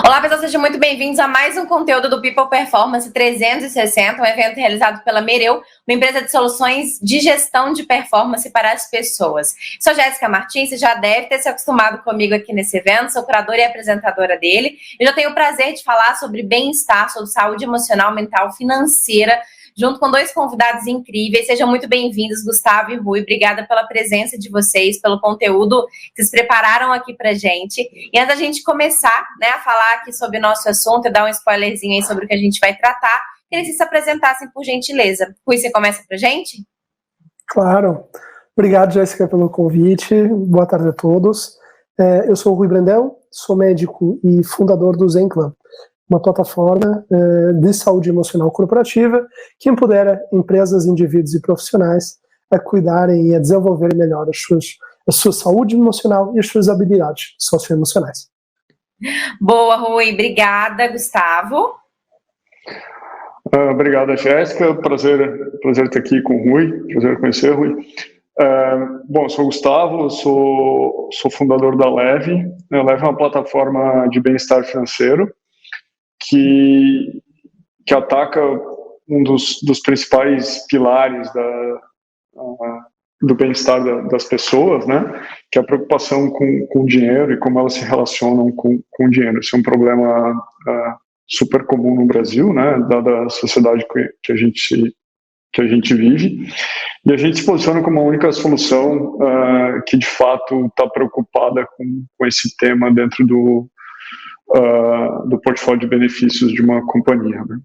Olá, pessoal, sejam muito bem-vindos a mais um conteúdo do People Performance 360, um evento realizado pela Mereu, uma empresa de soluções de gestão de performance para as pessoas. Sou Jéssica Martins, você já deve ter se acostumado comigo aqui nesse evento, sou curadora e apresentadora dele. Eu já tenho o prazer de falar sobre bem-estar, sobre saúde emocional, mental, financeira, junto com dois convidados incríveis. Sejam muito bem-vindos, Gustavo e Rui. Obrigada pela presença de vocês, pelo conteúdo que vocês prepararam aqui pra gente. E antes da gente começar, a falar aqui sobre o nosso assunto e dar um spoilerzinho aí sobre o que a gente vai tratar, queria que vocês se apresentassem, por gentileza. Rui, você começa pra gente? Claro. Obrigado, Jéssica, pelo convite. Boa tarde a todos. Eu sou o Rui Brandão, sou médico e fundador do Zen Club, uma plataforma de saúde emocional corporativa que empodera empresas, indivíduos e profissionais a cuidarem e a desenvolverem melhor a sua saúde emocional e as suas habilidades socioemocionais. Boa, Rui. Obrigada, Gustavo. Obrigado, Jéssica. Prazer estar aqui com o Rui. Prazer conhecer o Rui. Bom, sou o Gustavo, sou fundador da Leve. A Leve é uma plataforma de bem-estar financeiro que ataca um dos principais pilares do bem-estar das pessoas, né? Que é a preocupação com o dinheiro e como elas se relacionam com o dinheiro. Isso é um problema super comum no Brasil, né? Dada a sociedade que a gente vive. E a gente se posiciona como a única solução que, de fato, está preocupada com esse tema dentro do portfólio de benefícios de uma companhia, né?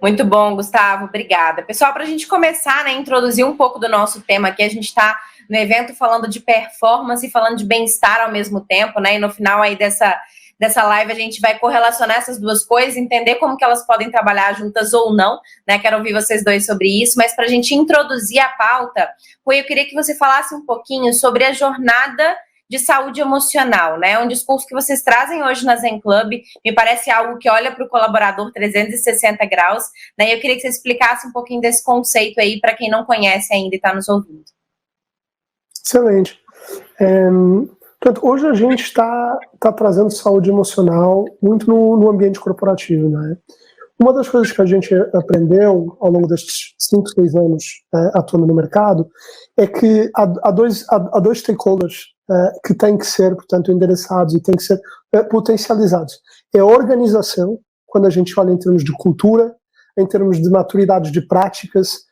Muito bom, Gustavo, obrigada. Pessoal, para a gente começar, introduzir um pouco do nosso tema aqui, a gente está no evento falando de performance e falando de bem-estar ao mesmo tempo, e no final aí dessa live a gente vai correlacionar essas duas coisas, entender como que elas podem trabalhar juntas ou não, Quero ouvir vocês dois sobre isso, mas para a gente introduzir a pauta, Rui, eu queria que você falasse um pouquinho sobre a jornada de saúde emocional, um discurso que vocês trazem hoje na Zen Club, me parece algo que olha para o colaborador 360 graus, e eu queria que você explicasse um pouquinho desse conceito aí para quem não conhece ainda e está nos ouvindo. Excelente. Portanto, hoje a gente está trazendo saúde emocional muito no ambiente corporativo, Uma das coisas que a gente aprendeu ao longo destes 5, 6 anos atuando no mercado é que há dois stakeholders que têm que ser, portanto, endereçados e têm que ser potencializados. É a organização, quando a gente olha em termos de cultura, em termos de maturidade de práticas,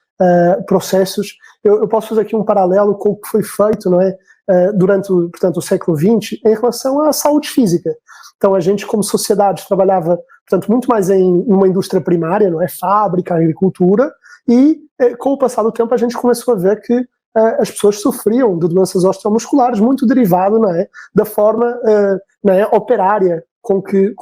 processos. Eu posso fazer aqui um paralelo com o que foi feito, durante, portanto, o século XX em relação à saúde física. Então, a gente, como sociedade, trabalhava, portanto, muito mais em uma indústria primária, fábrica, agricultura, e com o passar do tempo a gente começou a ver que as pessoas sofriam de doenças osteomusculares muito derivado da forma operária com que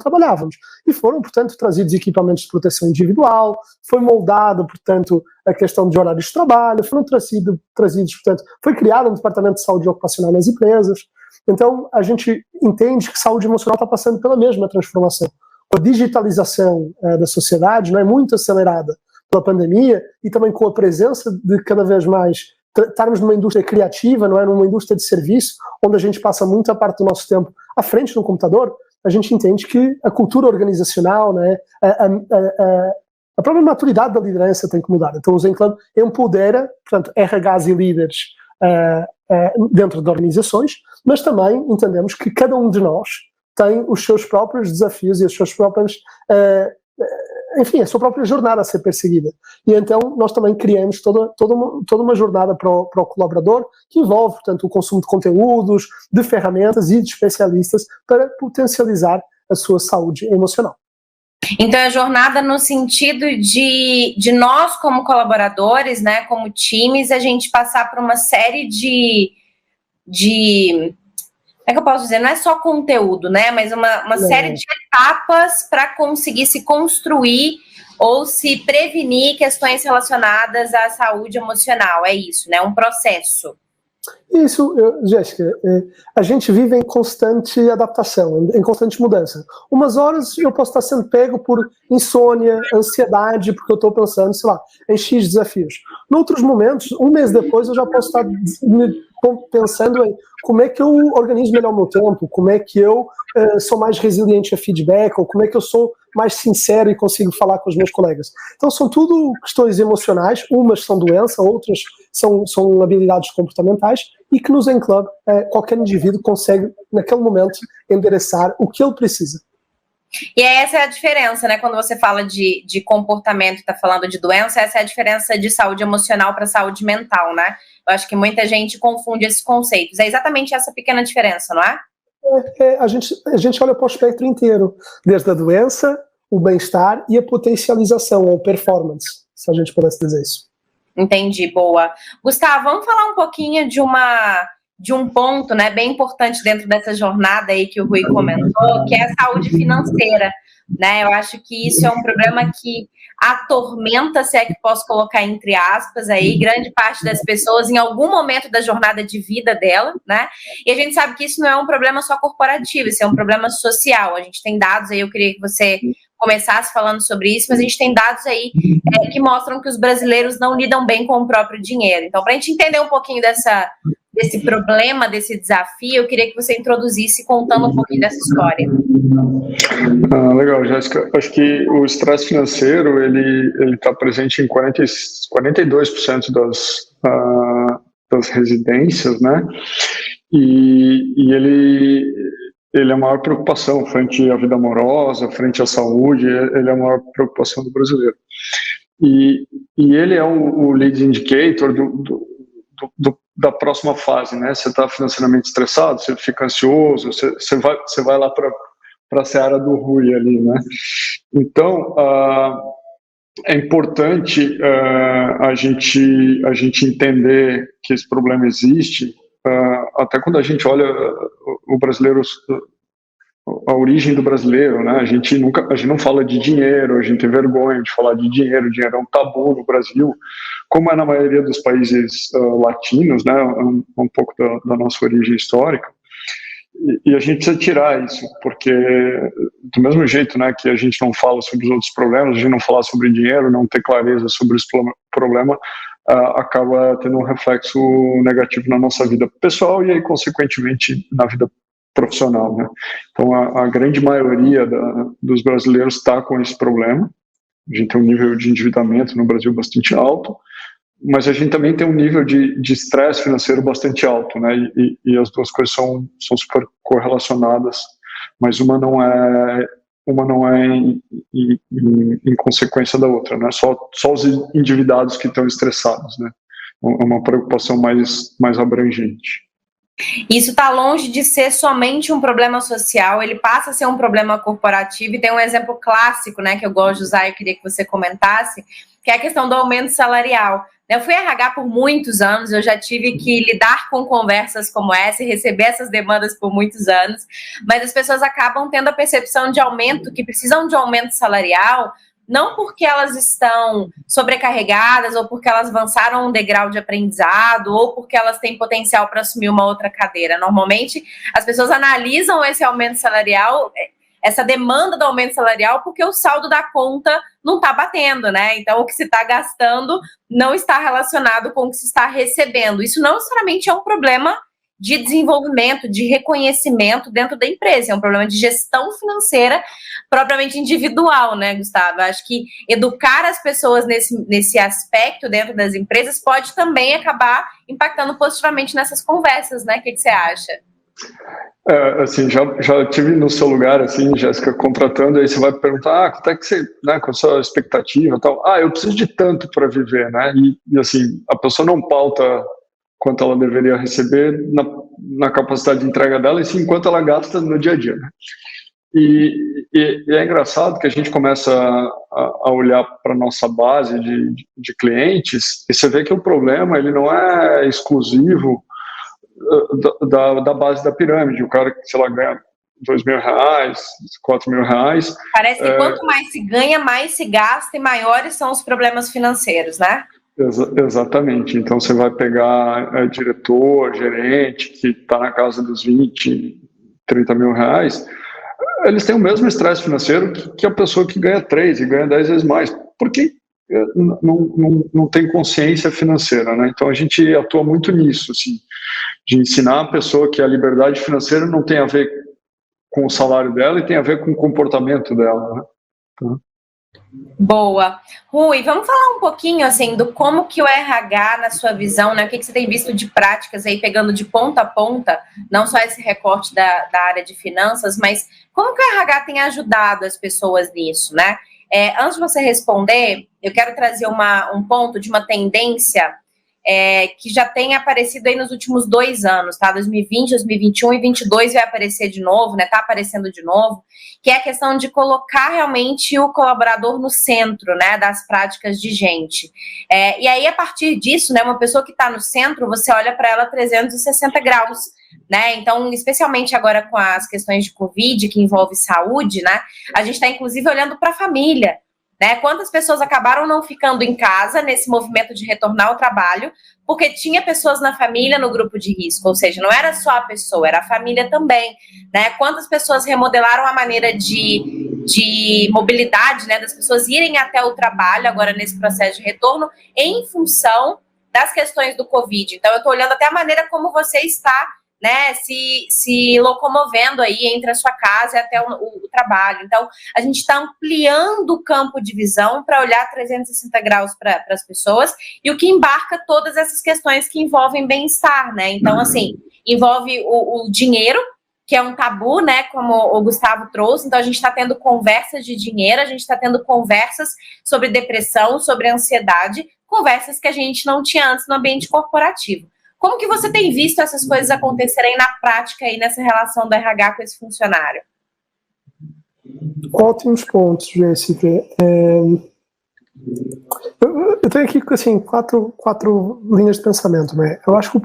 trabalhávamos. E foram, portanto, trazidos equipamentos de proteção individual, foi moldado, portanto, a questão de horários de trabalho, foram trazidos, portanto, foi criado um departamento de saúde ocupacional nas empresas. Então, a gente entende que saúde emocional está passando pela mesma transformação. A digitalização da sociedade não é muito acelerada pela pandemia e também com a presença de cada vez mais estarmos numa indústria criativa, numa indústria de serviço, onde a gente passa muita parte do nosso tempo à frente do computador, a gente entende que a cultura organizacional, a própria maturidade da liderança tem que mudar. Então o Zen Club empodera, portanto, RHs e líderes dentro de organizações, mas também entendemos que cada um de nós tem os seus próprios desafios e as suas próprias enfim, a sua própria jornada a ser perseguida. E então nós também criamos toda uma jornada para o colaborador que envolve, portanto, o consumo de conteúdos, de ferramentas e de especialistas para potencializar a sua saúde emocional. Então, a jornada no sentido de nós, como colaboradores, como times, a gente passar por uma série de como é que eu posso dizer? Não é só conteúdo, mas uma série de etapas para conseguir se construir ou se prevenir questões relacionadas à saúde emocional. É isso, um processo. Isso, Jéssica, a gente vive em constante adaptação, em constante mudança. Umas horas eu posso estar sendo pego por insônia, ansiedade, porque eu estou pensando, em X desafios. Noutros momentos, um mês depois, eu já posso estar pensando em como é que eu organizo melhor o meu tempo, como é que eu sou mais resiliente a feedback, ou como é que eu sou mais sincero e consigo falar com os meus colegas. Então são tudo questões emocionais, umas são doença, outras são habilidades comportamentais, e que no Zen Club qualquer indivíduo consegue, naquele momento, endereçar o que ele precisa. E essa é a diferença, né? Quando você fala de comportamento, está falando de doença, essa é a diferença de saúde emocional para saúde mental, né? Eu acho que muita gente confunde esses conceitos. É exatamente essa pequena diferença, não é? A gente olha para o espectro inteiro, desde a doença, o bem-estar e a potencialização, ou performance, se a gente pudesse dizer isso. Entendi, boa. Gustavo, vamos falar um pouquinho de um ponto, né, bem importante dentro dessa jornada aí que o Rui comentou, que é a saúde financeira, né? Eu acho que isso é um problema que atormenta, se é que posso colocar entre aspas aí, grande parte das pessoas em algum momento da jornada de vida dela, né? E a gente sabe que isso não é um problema só corporativo, isso é um problema social. A gente tem dados aí, eu queria que você começasse falando sobre isso, mas a gente tem dados aí que mostram que os brasileiros não lidam bem com o próprio dinheiro. Então, para a gente entender um pouquinho desse problema, desse desafio, eu queria que você introduzisse contando um pouquinho dessa história. Legal, Jéssica. Acho que o estresse financeiro, ele está presente em 42% das residências, né? E ele é a maior preocupação frente à vida amorosa, frente à saúde, ele é a maior preocupação do brasileiro. E ele é o lead indicator da próxima fase, né? Você está financeiramente estressado, você fica ansioso, você vai lá para a seara do Rui ali, né? Então, é importante a gente entender que esse problema existe, até quando a gente olha o brasileiro, a origem do brasileiro, né? A gente não fala de dinheiro, a gente tem vergonha de falar de dinheiro, dinheiro é um tabu no Brasil, como é na maioria dos países latinos, né? Um pouco da nossa origem histórica. E a gente precisa tirar isso, porque do mesmo jeito, né, que a gente não fala sobre os outros problemas, a gente não falar sobre dinheiro, não ter clareza sobre esse problema, acaba tendo um reflexo negativo na nossa vida pessoal e aí, consequentemente, na vida profissional, né? Então, a grande maioria dos brasileiros está com esse problema. A gente tem um nível de endividamento no Brasil bastante alto, mas a gente também tem um nível de estresse financeiro bastante alto, né? E as duas coisas são super correlacionadas, mas uma não é em consequência da outra, né? Só os endividados que estão estressados, né? É uma preocupação mais abrangente. Isso está longe de ser somente um problema social, ele passa a ser um problema corporativo, e tem um exemplo clássico, né, que eu gosto de usar e queria que você comentasse, que é a questão do aumento salarial. Eu fui RH por muitos anos, eu já tive que lidar com conversas como essa e receber essas demandas por muitos anos, mas as pessoas acabam tendo a percepção de aumento, que precisam de aumento salarial, não porque elas estão sobrecarregadas ou porque elas avançaram um degrau de aprendizado ou porque elas têm potencial para assumir uma outra cadeira. Normalmente, as pessoas analisam esse aumento salarial, essa demanda do aumento salarial, porque o saldo da conta não está batendo, né? Então, o que se está gastando não está relacionado com o que se está recebendo. Isso não necessariamente é um problema de desenvolvimento, de reconhecimento dentro da empresa, é um problema de gestão financeira propriamente individual, né, Gustavo? Acho que educar as pessoas nesse aspecto dentro das empresas pode também acabar impactando positivamente nessas conversas, né? O que você acha? Assim, já tive no seu lugar, assim, Jéssica, contratando, aí você vai perguntar, quanto é que você, né, qual a sua expectativa e tal? Eu preciso de tanto para viver, né? E assim, a pessoa não pauta quanto ela deveria receber na capacidade de entrega dela, e sim quanto ela gasta no dia a dia, né? E é engraçado que a gente começa a olhar para a nossa base de clientes, e você vê que o problema ele não é exclusivo da base da pirâmide. O cara que, sei lá, ganha R$2.000, R$4.000. Parece que quanto mais se ganha, mais se gasta e maiores são os problemas financeiros, né? Exatamente. Então você vai pegar diretor, gerente, que está na casa dos 20, 30 mil reais, eles têm o mesmo estresse financeiro que a pessoa que ganha 3 e ganha 10 vezes mais. Porque não tem consciência financeira, né? Então a gente atua muito nisso, assim. de ensinar a pessoa que a liberdade financeira não tem a ver com o salário dela e tem a ver com o comportamento dela, né? Então, boa. Rui, vamos falar um pouquinho, assim, do como que o RH, na sua visão, né, o que você tem visto de práticas aí, pegando de ponta a ponta, não só esse recorte da área de finanças, mas como que o RH tem ajudado as pessoas nisso, né? Antes de você responder, eu quero trazer um ponto de uma tendência que já tem aparecido aí nos últimos 2 anos, tá? 2020, 2021 e 2022 vai aparecer de novo, né? Tá aparecendo de novo, que é a questão de colocar realmente o colaborador no centro, né? Das práticas de gente. E aí, a partir disso, né? Uma pessoa que está no centro, você olha para ela 360 graus, né? Então, especialmente agora com as questões de Covid, que envolve saúde, né? A gente está, inclusive, olhando para a família, né? Quantas pessoas acabaram não ficando em casa nesse movimento de retornar ao trabalho, porque tinha pessoas na família no grupo de risco, ou seja, não era só a pessoa, era a família também, né? Quantas pessoas remodelaram a maneira de mobilidade, né, das pessoas irem até o trabalho agora nesse processo de retorno em função das questões do Covid. Então, eu estou olhando até a maneira como você está, né, se locomovendo aí entre a sua casa e até o trabalho. Então, a gente está ampliando o campo de visão para olhar 360 graus para as pessoas, e o que embarca todas essas questões que envolvem bem-estar, né? Então, assim, envolve o dinheiro, que é um tabu, né, como o Gustavo trouxe. Então, a gente está tendo conversas de dinheiro, a gente está tendo conversas sobre depressão, sobre ansiedade, conversas que a gente não tinha antes no ambiente corporativo. Como que você tem visto essas coisas acontecerem na prática aí nessa relação do RH com esse funcionário? Ótimos pontos, Jéssica. Eu tenho aqui, assim, quatro linhas de pensamento, né? Eu acho que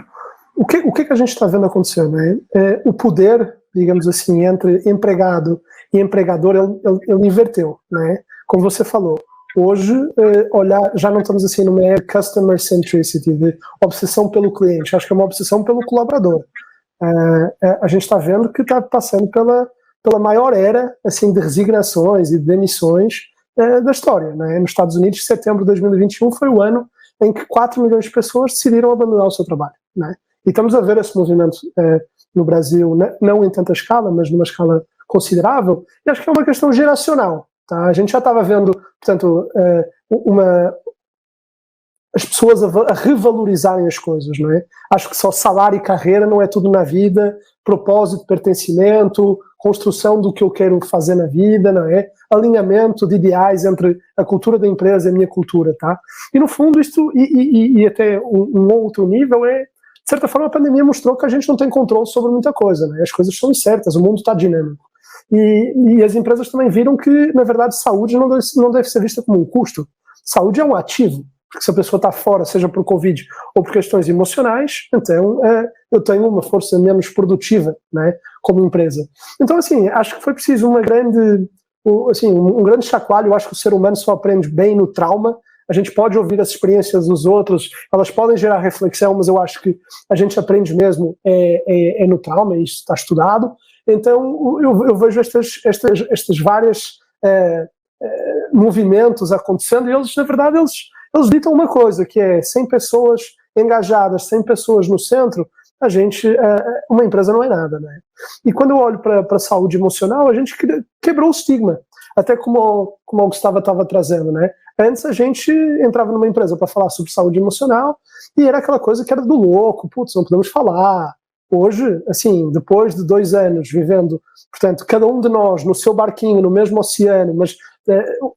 o que a gente está vendo acontecer, né? O poder, digamos assim, entre empregado e empregador, ele inverteu, né? Como você falou. Hoje, já não estamos assim numa era customer centricity, de obsessão pelo cliente, acho que é uma obsessão pelo colaborador. A gente está vendo que está passando pela maior era assim, de resignações e de demissões da história, né? Nos Estados Unidos, setembro de 2021 foi o ano em que 4 milhões de pessoas decidiram abandonar o seu trabalho, né? E estamos a ver esse movimento no Brasil, não em tanta escala, mas numa escala considerável, e acho que é uma questão geracional. Tá? A gente já estava vendo, portanto, as pessoas a revalorizarem as coisas, não é? Acho que só salário e carreira não é tudo na vida, propósito, pertencimento, construção do que eu quero fazer na vida, não é? Alinhamento de ideais entre a cultura da empresa e a minha cultura, tá? E no fundo isto, e até um outro nível de certa forma a pandemia mostrou que a gente não tem controle sobre muita coisa, né? As coisas são incertas, o mundo está dinâmico. E as empresas também viram que, na verdade, saúde não deve ser vista como um custo. Saúde é um ativo, porque se a pessoa está fora, seja por Covid ou por questões emocionais, então eu tenho uma força menos produtiva, né, como empresa. Então, assim, acho que foi preciso um grande chacoalho. Eu acho que o ser humano só aprende bem no trauma. A gente pode ouvir as experiências dos outros, elas podem gerar reflexão, mas eu acho que a gente aprende mesmo no trauma, e isso está estudado. Então, eu vejo estes vários movimentos acontecendo, e eles, na verdade, eles ditam uma coisa, que é 100 pessoas engajadas, 100 pessoas no centro, uma empresa não é nada, né? E quando eu olho para a saúde emocional, a gente quebrou o estigma, até como o Gustavo estava trazendo, né? Antes a gente entrava numa empresa para falar sobre saúde emocional e era aquela coisa que era do louco, putz, não podemos falar. Hoje, assim, depois de 2 anos vivendo, portanto, cada um de nós no seu barquinho, no mesmo oceano, mas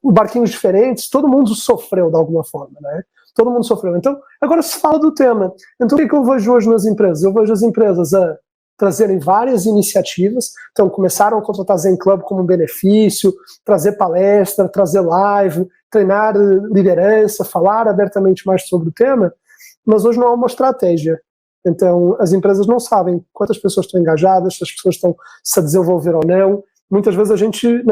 barquinhos diferentes, todo mundo sofreu de alguma forma, né? Todo mundo sofreu. Então, agora se fala do tema. Então, o que é que eu vejo hoje nas empresas? Eu vejo as empresas a trazerem várias iniciativas. Então, começaram a contratar Zen Club como um benefício, trazer palestra, trazer live, treinar liderança, falar abertamente mais sobre o tema, mas hoje não há uma estratégia. Então, as empresas não sabem quantas pessoas estão engajadas, se as pessoas estão-se a desenvolver ou não. Muitas vezes a gente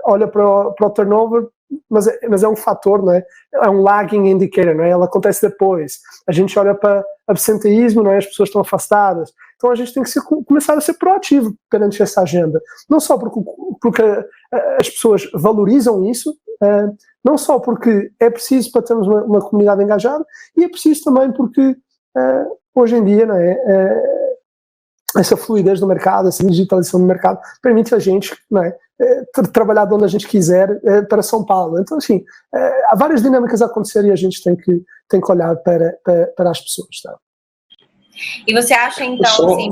olha para o turnover, mas é um fator, não é? É um lagging indicator, não é? Ela acontece depois. A gente olha para absenteísmo, não é? As pessoas estão afastadas. Então a gente tem que começar a ser proativo perante essa agenda. Não só porque as pessoas valorizam isso, não só porque é preciso para termos uma comunidade engajada, e é preciso também porque hoje em dia, não é? essa fluidez no mercado, essa digitalização do mercado, permite a gente, né, trabalhar de onde a gente quiser para São Paulo. Então, assim, há várias dinâmicas a acontecer e a gente tem que olhar para as pessoas. Tá? E você acha, então, assim,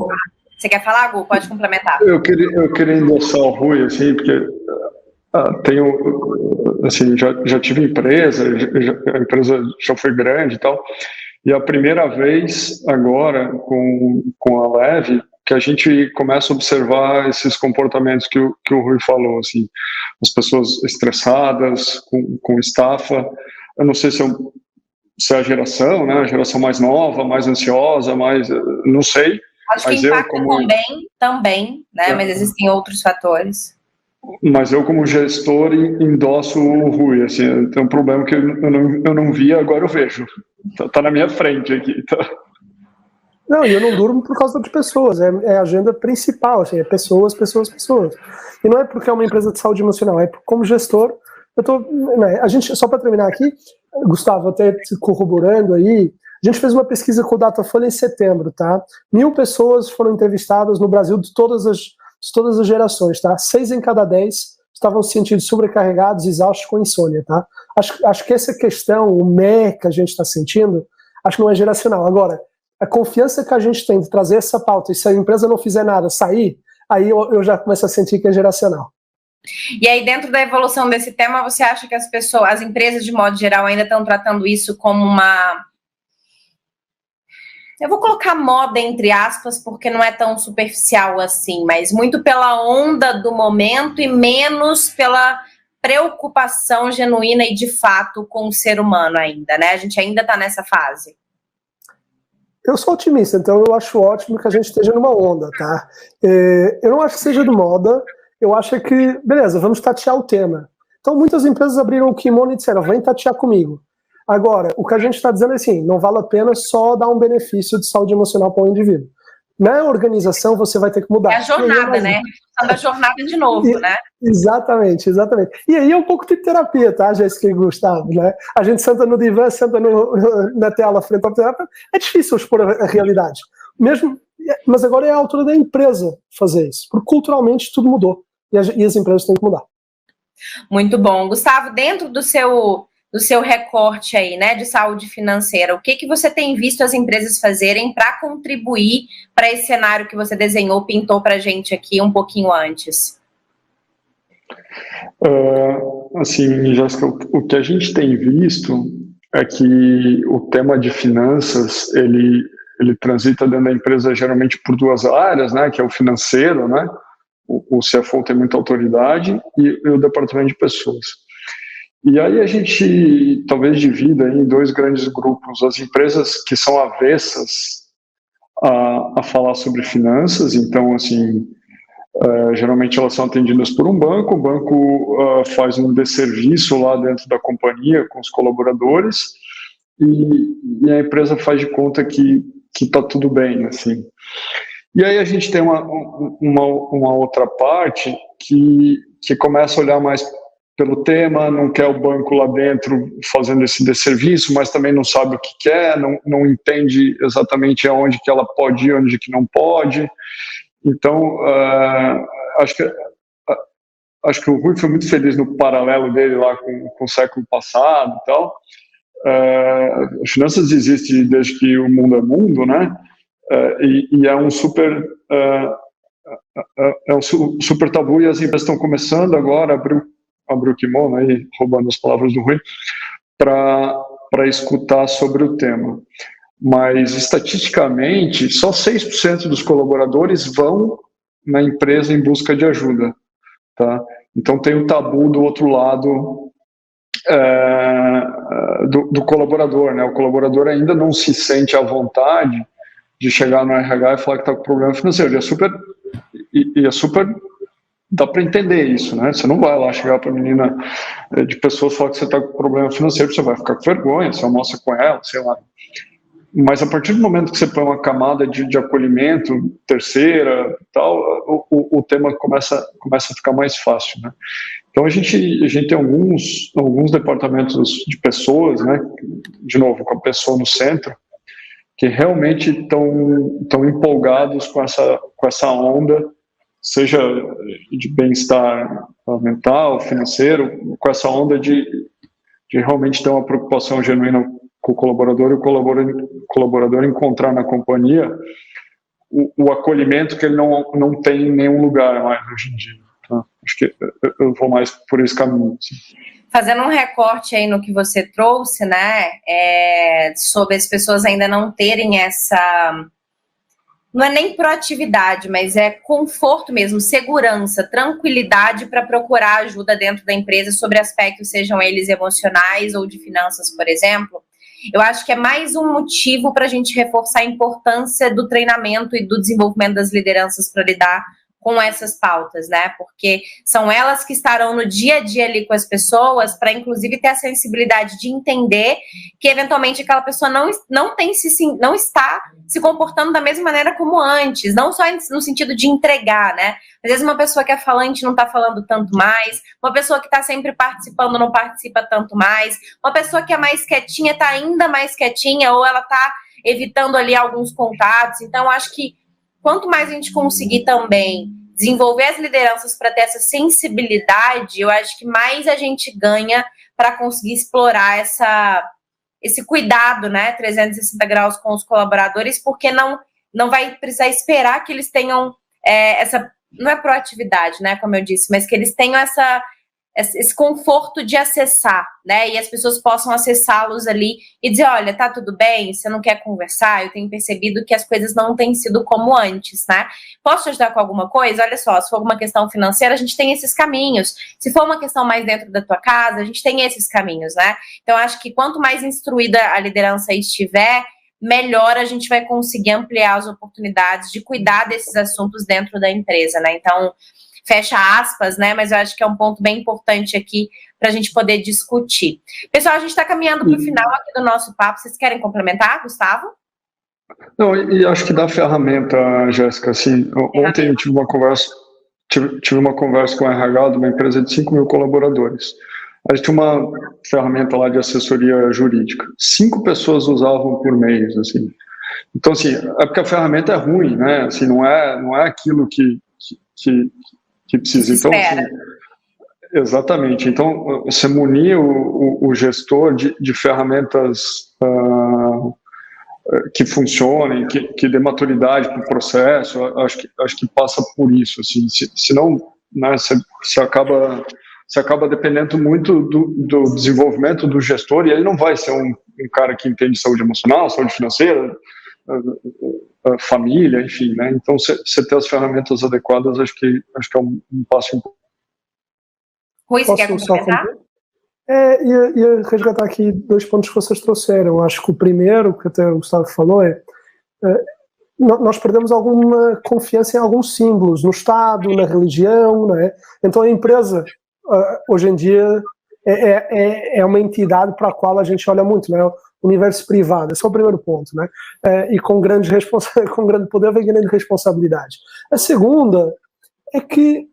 você quer falar, Gu? Pode complementar. Eu queria endossar o Rui, assim, porque tenho, assim, já tive empresa, a empresa já foi grande e tal, e a primeira vez agora com a Leve que a gente começa a observar esses comportamentos que o Rui falou, assim, as pessoas estressadas, com estafa. Eu não sei se é a geração, né, a geração mais nova, mais ansiosa, não sei. Acho que impacta também, né, mas existem outros fatores. Mas eu, como gestor, endosso o Rui, assim, tem um problema que eu não via, agora eu vejo. Tá na minha frente aqui, tá? Não, e eu não durmo por causa de pessoas, é a agenda principal, assim, é pessoas. E não é porque é uma empresa de saúde emocional, é como gestor, né, a gente, só para terminar aqui, Gustavo, até corroborando aí, a gente fez uma pesquisa com o Datafolha em setembro, tá? 1.000 pessoas foram entrevistadas no Brasil de todas as gerações, tá? 6 em cada 10 estavam se sentindo sobrecarregados, exaustos, com insônia, tá? Acho que essa questão, o que a gente está sentindo, acho que não é geracional. Agora, a confiança que a gente tem de trazer essa pauta, e se a empresa não fizer nada, sair, aí eu já começo a sentir que é geracional. E aí, dentro da evolução desse tema, você acha que as empresas, de modo geral, ainda estão tratando isso como uma... Eu vou colocar moda entre aspas, porque não é tão superficial assim, mas muito pela onda do momento e menos pela preocupação genuína e de fato com o ser humano ainda, né? A gente ainda está nessa fase. Eu sou otimista, então eu acho ótimo que a gente esteja numa onda, tá? Eu não acho que seja de moda, eu acho que, beleza, vamos tatear o tema. Então muitas empresas abriram o kimono e disseram, vem tatear comigo. Agora, o que a gente está dizendo é assim, não vale a pena só dar um benefício de saúde emocional para o indivíduo. Na organização você vai ter que mudar. É a jornada, né? A jornada de novo, né? Exatamente. E aí é um pouco de terapia, tá, Jéssica e Gustavo, né? A gente senta no divã, senta na tela frente ao terapeuta. É difícil expor a realidade. Mas agora é a altura da empresa fazer isso, porque culturalmente tudo mudou e as empresas têm que mudar. Muito bom. Gustavo, dentro do seu recorte aí, né, de saúde financeira, o que você tem visto as empresas fazerem para contribuir para esse cenário que você desenhou, pintou para a gente aqui um pouquinho antes? Assim, Jéssica, o que a gente tem visto é que o tema de finanças, ele transita dentro da empresa geralmente por duas áreas, né, que é o financeiro, né, o CFO tem muita autoridade e o departamento de pessoas. E aí a gente talvez divida em dois grandes grupos, as empresas que são avessas a falar sobre finanças, então assim, geralmente elas são atendidas por um banco, o banco faz um desserviço lá dentro da companhia com os colaboradores e a empresa faz de conta que está tudo bem, assim. E aí a gente tem uma outra parte que começa a olhar mais pelo tema, não quer o banco lá dentro fazendo esse desserviço, mas também não sabe o que quer, não entende exatamente aonde que ela pode ir, onde que não pode. Então, acho que o Rui foi muito feliz no paralelo dele lá com o século passado e tal. As finanças existem desde que o mundo é mundo, né? E é um super tabu e as empresas estão começando agora a abrir o kimono aí, roubando as palavras do Rui, para escutar sobre o tema. Mas, estatisticamente, só 6% dos colaboradores vão na empresa em busca de ajuda. Tá? Então, tem o tabu do outro lado do colaborador. Né? O colaborador ainda não se sente à vontade de chegar no RH e falar que está com problema financeiro. É super dá para entender isso, né? Você não vai lá chegar para a menina de pessoas falar que você está com problema financeiro, você vai ficar com vergonha, você almoça com ela, sei lá. Mas a partir do momento que você põe uma camada de acolhimento, terceira, tal, o tema começa a ficar mais fácil, né? Então a gente tem alguns departamentos de pessoas, né? De novo, com a pessoa no centro, que realmente estão empolgados com essa onda, seja de bem-estar mental, financeiro, com essa onda de realmente ter uma preocupação genuína com o colaborador e o colaborador encontrar na companhia o acolhimento que ele não tem em nenhum lugar mais hoje em dia. Tá? Acho que eu vou mais por esse caminho. Assim. Fazendo um recorte aí no que você trouxe, né, sobre as pessoas ainda não terem essa, não é nem proatividade, mas é conforto mesmo, segurança, tranquilidade para procurar ajuda dentro da empresa sobre aspectos, sejam eles emocionais ou de finanças, por exemplo. Eu acho que é mais um motivo para a gente reforçar a importância do treinamento e do desenvolvimento das lideranças para lidar com essas pautas, né? Porque são elas que estarão no dia a dia ali com as pessoas para, inclusive, ter a sensibilidade de entender que, eventualmente, aquela pessoa não está se comportando da mesma maneira como antes, não só no sentido de entregar, né? Às vezes uma pessoa que é falante não está falando tanto mais, uma pessoa que está sempre participando não participa tanto mais, uma pessoa que é mais quietinha está ainda mais quietinha, ou ela está evitando ali alguns contatos. Então, acho que quanto mais a gente conseguir também desenvolver as lideranças para ter essa sensibilidade, eu acho que mais a gente ganha para conseguir explorar esse cuidado, né, 360 graus com os colaboradores, porque não vai precisar esperar que eles tenham essa, não é proatividade, né, como eu disse, mas que eles tenham esse conforto de acessar, né, e as pessoas possam acessá-los ali e dizer, olha, tá tudo bem, você não quer conversar? Eu tenho percebido que as coisas não têm sido como antes, né? Posso te ajudar com alguma coisa? Olha só, se for uma questão financeira, a gente tem esses caminhos. Se for uma questão mais dentro da tua casa, a gente tem esses caminhos, né? Então, acho que quanto mais instruída a liderança estiver, melhor a gente vai conseguir ampliar as oportunidades de cuidar desses assuntos dentro da empresa, né? Então, fecha aspas, né? Mas eu acho que é um ponto bem importante aqui para a gente poder discutir. Pessoal, a gente está caminhando para o final aqui do nosso papo. Vocês querem complementar, Gustavo? Não, e acho que da ferramenta, Jéssica, assim, ontem eu tive uma conversa com a RH de uma empresa de 5 mil colaboradores. A gente tinha uma ferramenta lá de assessoria jurídica. 5 pessoas usavam por mês, assim. Então, assim, é porque a ferramenta é ruim, né? Assim, não é aquilo que precisa. Então, assim, exatamente. Então, você munir o gestor de ferramentas que funcionem, que dê maturidade para o processo, acho que passa por isso. Assim, senão, né, você acaba dependendo muito do desenvolvimento do gestor, e ele não vai ser um cara que entende saúde emocional, saúde financeira, família, enfim, né? Então, você ter as ferramentas adequadas, acho que é um passo importante. Rui, você quer complementar? Ia resgatar aqui 2 pontos que vocês trouxeram. Acho que o primeiro, que até o Gustavo falou, nós perdemos alguma confiança em alguns símbolos, no Estado, na religião, né? Então a empresa, hoje em dia, é uma entidade para a qual a gente olha muito, né? O universo privado, esse é o primeiro ponto, né? E com grande poder vem grande responsabilidade. A segunda é que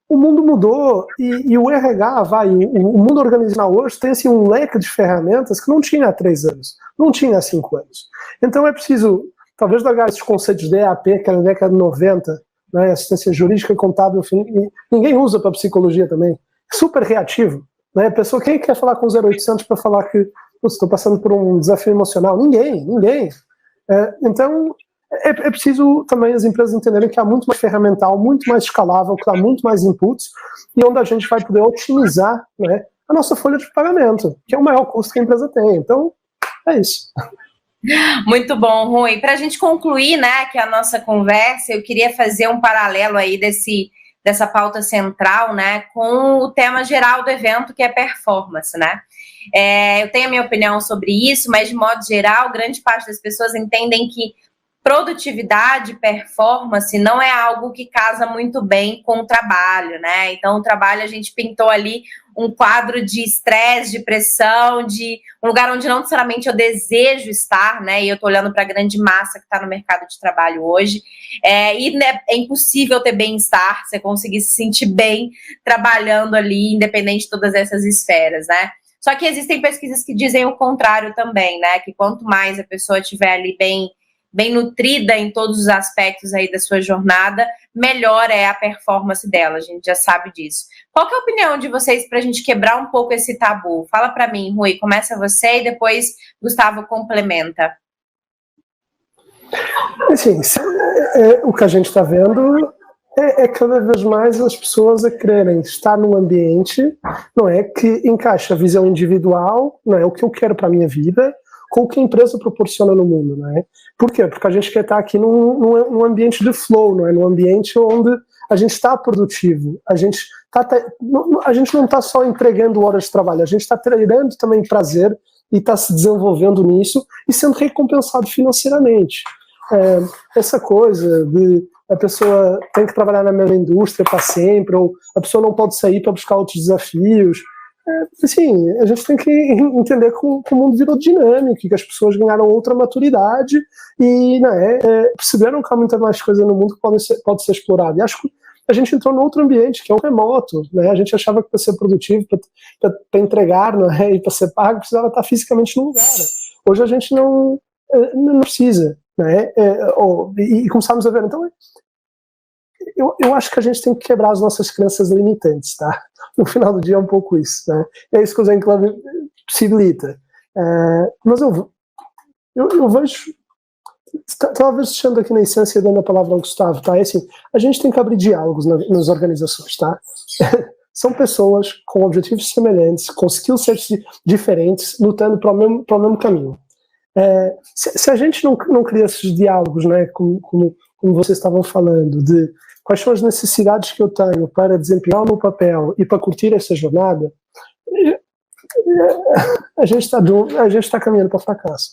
o mundo mudou e o RH, o mundo organizacional hoje tem assim, um leque de ferramentas que não tinha há 3 anos, não tinha há 5 anos. Então é preciso, talvez, largar esses conceitos de EAP, que era na década de 90, né, assistência jurídica, contábil, enfim, e ninguém usa para psicologia também. Super reativo. Né? A pessoa, quem quer falar com 0800 para falar que estou passando por um desafio emocional? Ninguém. Então, é preciso também as empresas entenderem que há muito mais ferramental, muito mais escalável, que dá muito mais inputs, e onde a gente vai poder otimizar, né, a nossa folha de pagamento, que é o maior custo que a empresa tem. Então, é isso. Muito bom, Rui. Para a gente concluir, né, que a nossa conversa, eu queria fazer um paralelo aí dessa pauta central, né, com o tema geral do evento, que é performance, né? Eu tenho a minha opinião sobre isso, mas de modo geral, grande parte das pessoas entendem que produtividade, performance não é algo que casa muito bem com o trabalho, né? Então, o trabalho, a gente pintou ali um quadro de estresse, de pressão, de um lugar onde não necessariamente eu desejo estar, né? E eu tô olhando para a grande massa que está no mercado de trabalho hoje. E né, é impossível ter bem-estar, você conseguir se sentir bem trabalhando ali, independente de todas essas esferas, né? Só que existem pesquisas que dizem o contrário também, né? Que quanto mais a pessoa estiver ali bem nutrida em todos os aspectos aí da sua jornada, melhor é a performance dela, a gente já sabe disso. Qual que é a opinião de vocês para a gente quebrar um pouco esse tabu? Fala para mim, Rui, começa você e depois Gustavo complementa. Assim, o que a gente está vendo é cada vez mais as pessoas a quererem estar num ambiente, não é, que encaixa a visão individual, não é, o que eu quero para a minha vida, com o que a empresa proporciona no mundo, não é? Por quê? Porque a gente quer estar aqui num ambiente de flow, não é? Num ambiente onde a gente está produtivo, a gente não está só entregando horas de trabalho, a gente está treinando também prazer e está se desenvolvendo nisso e sendo recompensado financeiramente. Essa coisa de a pessoa tem que trabalhar na mesma indústria para sempre, ou a pessoa não pode sair para buscar outros desafios. Assim, a gente tem que entender que o mundo virou dinâmico, que as pessoas ganharam outra maturidade e perceberam que há muita mais coisa no mundo que pode ser explorada. E acho que a gente entrou num outro ambiente, que é o remoto. Né? A gente achava que para ser produtivo, para entregar, não é? E para ser pago, precisava estar fisicamente no lugar. Hoje a gente não precisa. Né? E começámos a ver, então eu acho que a gente tem que quebrar as nossas crenças limitantes, tá? No final do dia é um pouco isso, né? É isso que o Zen Club possibilita. Mas eu vejo, talvez deixando aqui na essência, dando a palavra ao Gustavo, tá? É assim, a gente tem que abrir diálogos nas organizações, tá? São pessoas com objetivos semelhantes, com skill sets diferentes, lutando para o mesmo caminho. Se a gente não cria esses diálogos, né, como vocês estavam falando, de quais são as necessidades que eu tenho para desempenhar o meu papel e para curtir essa jornada, a gente está caminhando para o fracasso.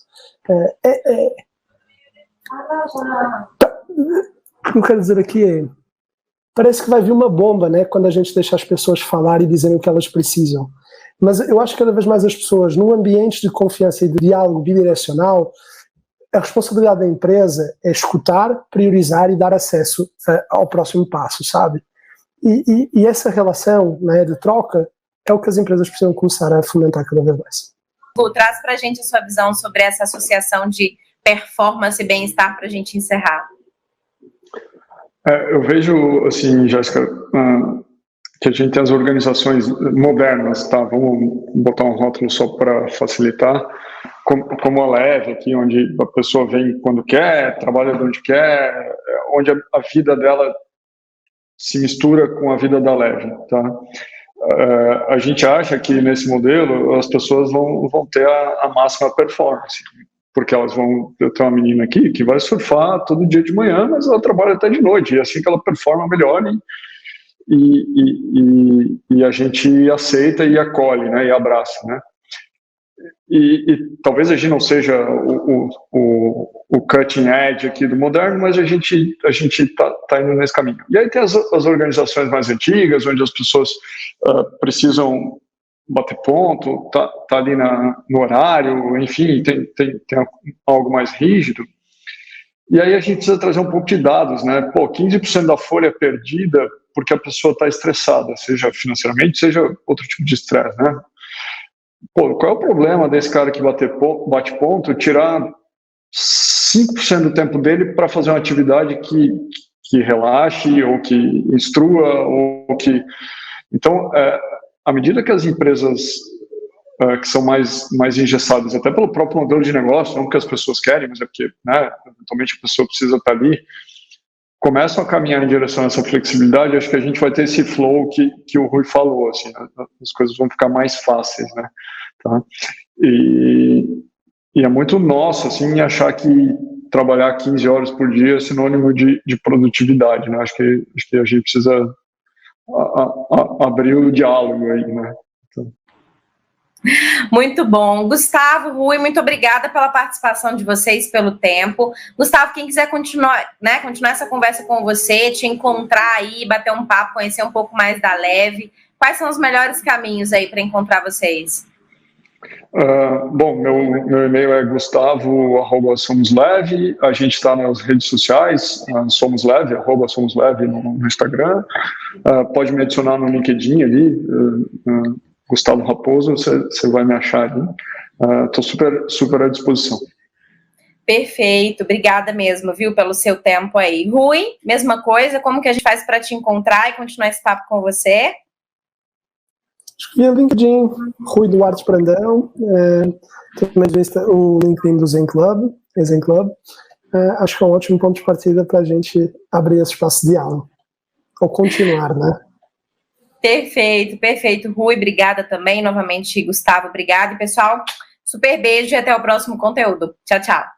O que eu quero dizer aqui parece que vai vir uma bomba, né, quando a gente deixa as pessoas falar e dizerem o que elas precisam. Mas eu acho que cada vez mais as pessoas, num ambiente de confiança e de diálogo bidirecional, a responsabilidade da empresa é escutar, priorizar e dar acesso ao próximo passo, sabe? E essa relação, né, de troca é o que as empresas precisam começar a fomentar cada vez mais. Traz para a gente a sua visão sobre essa associação de performance e bem-estar para a gente encerrar. Eu vejo, assim, Jéssica, que a gente tem as organizações modernas, tá? Vamos botar um rótulo só para facilitar, como a Leve aqui, onde a pessoa vem quando quer, trabalha de onde quer, onde a vida dela se mistura com a vida da Leve, tá? A gente acha que nesse modelo as pessoas vão ter a máxima performance, porque elas vão... Eu tenho uma menina aqui que vai surfar todo dia de manhã, mas ela trabalha até de noite, e assim que ela performa melhor, e a gente aceita e acolhe, né, e abraça, né? E talvez a gente não seja o cutting edge aqui do moderno, mas a gente tá indo nesse caminho. E aí tem as organizações mais antigas, onde as pessoas precisam bater ponto, tá ali no horário, enfim, tem algo mais rígido. E aí a gente precisa trazer um pouco de dados, né? 15% da folha perdida porque a pessoa está estressada, seja financeiramente, seja outro tipo de estresse, né? Qual é o problema desse cara que bate ponto, tirar 5% do tempo dele para fazer uma atividade que relaxe, ou que instrua, ou que... Então, à medida que as empresas que são mais engessadas, até pelo próprio modelo de negócio, não porque as pessoas querem, mas é porque, né, eventualmente a pessoa precisa estar ali, começam a caminhar em direção a essa flexibilidade, acho que a gente vai ter esse flow que o Rui falou, assim, né? As coisas vão ficar mais fáceis, né? Tá? E é muito nosso, assim, achar que trabalhar 15 horas por dia é sinônimo de produtividade, né? Acho que a gente precisa abrir o diálogo aí, né? Então... Muito bom. Gustavo, Rui, muito obrigada pela participação de vocês, pelo tempo. Gustavo, quem quiser continuar essa conversa com você, te encontrar aí, bater um papo, conhecer um pouco mais da Leve, quais são os melhores caminhos aí para encontrar vocês? Bom, meu e-mail é gustavo@somosleve, a gente está nas redes sociais, somosleve, @somosleve no Instagram, pode me adicionar no LinkedIn ali, Gustavo Raposo, você vai me achar ali. Estou super à disposição. Perfeito, obrigada mesmo, viu, pelo seu tempo aí. Rui, mesma coisa, como que a gente faz para te encontrar e continuar esse papo com você? Acho que é LinkedIn, Rui Duarte Brandão, também o LinkedIn do Zen Club, acho que é um ótimo ponto de partida para a gente abrir esse espaço de diálogo, ou continuar, né? Perfeito, Rui, obrigada também, novamente, Gustavo, obrigada, e pessoal, super beijo e até o próximo conteúdo. Tchau, tchau.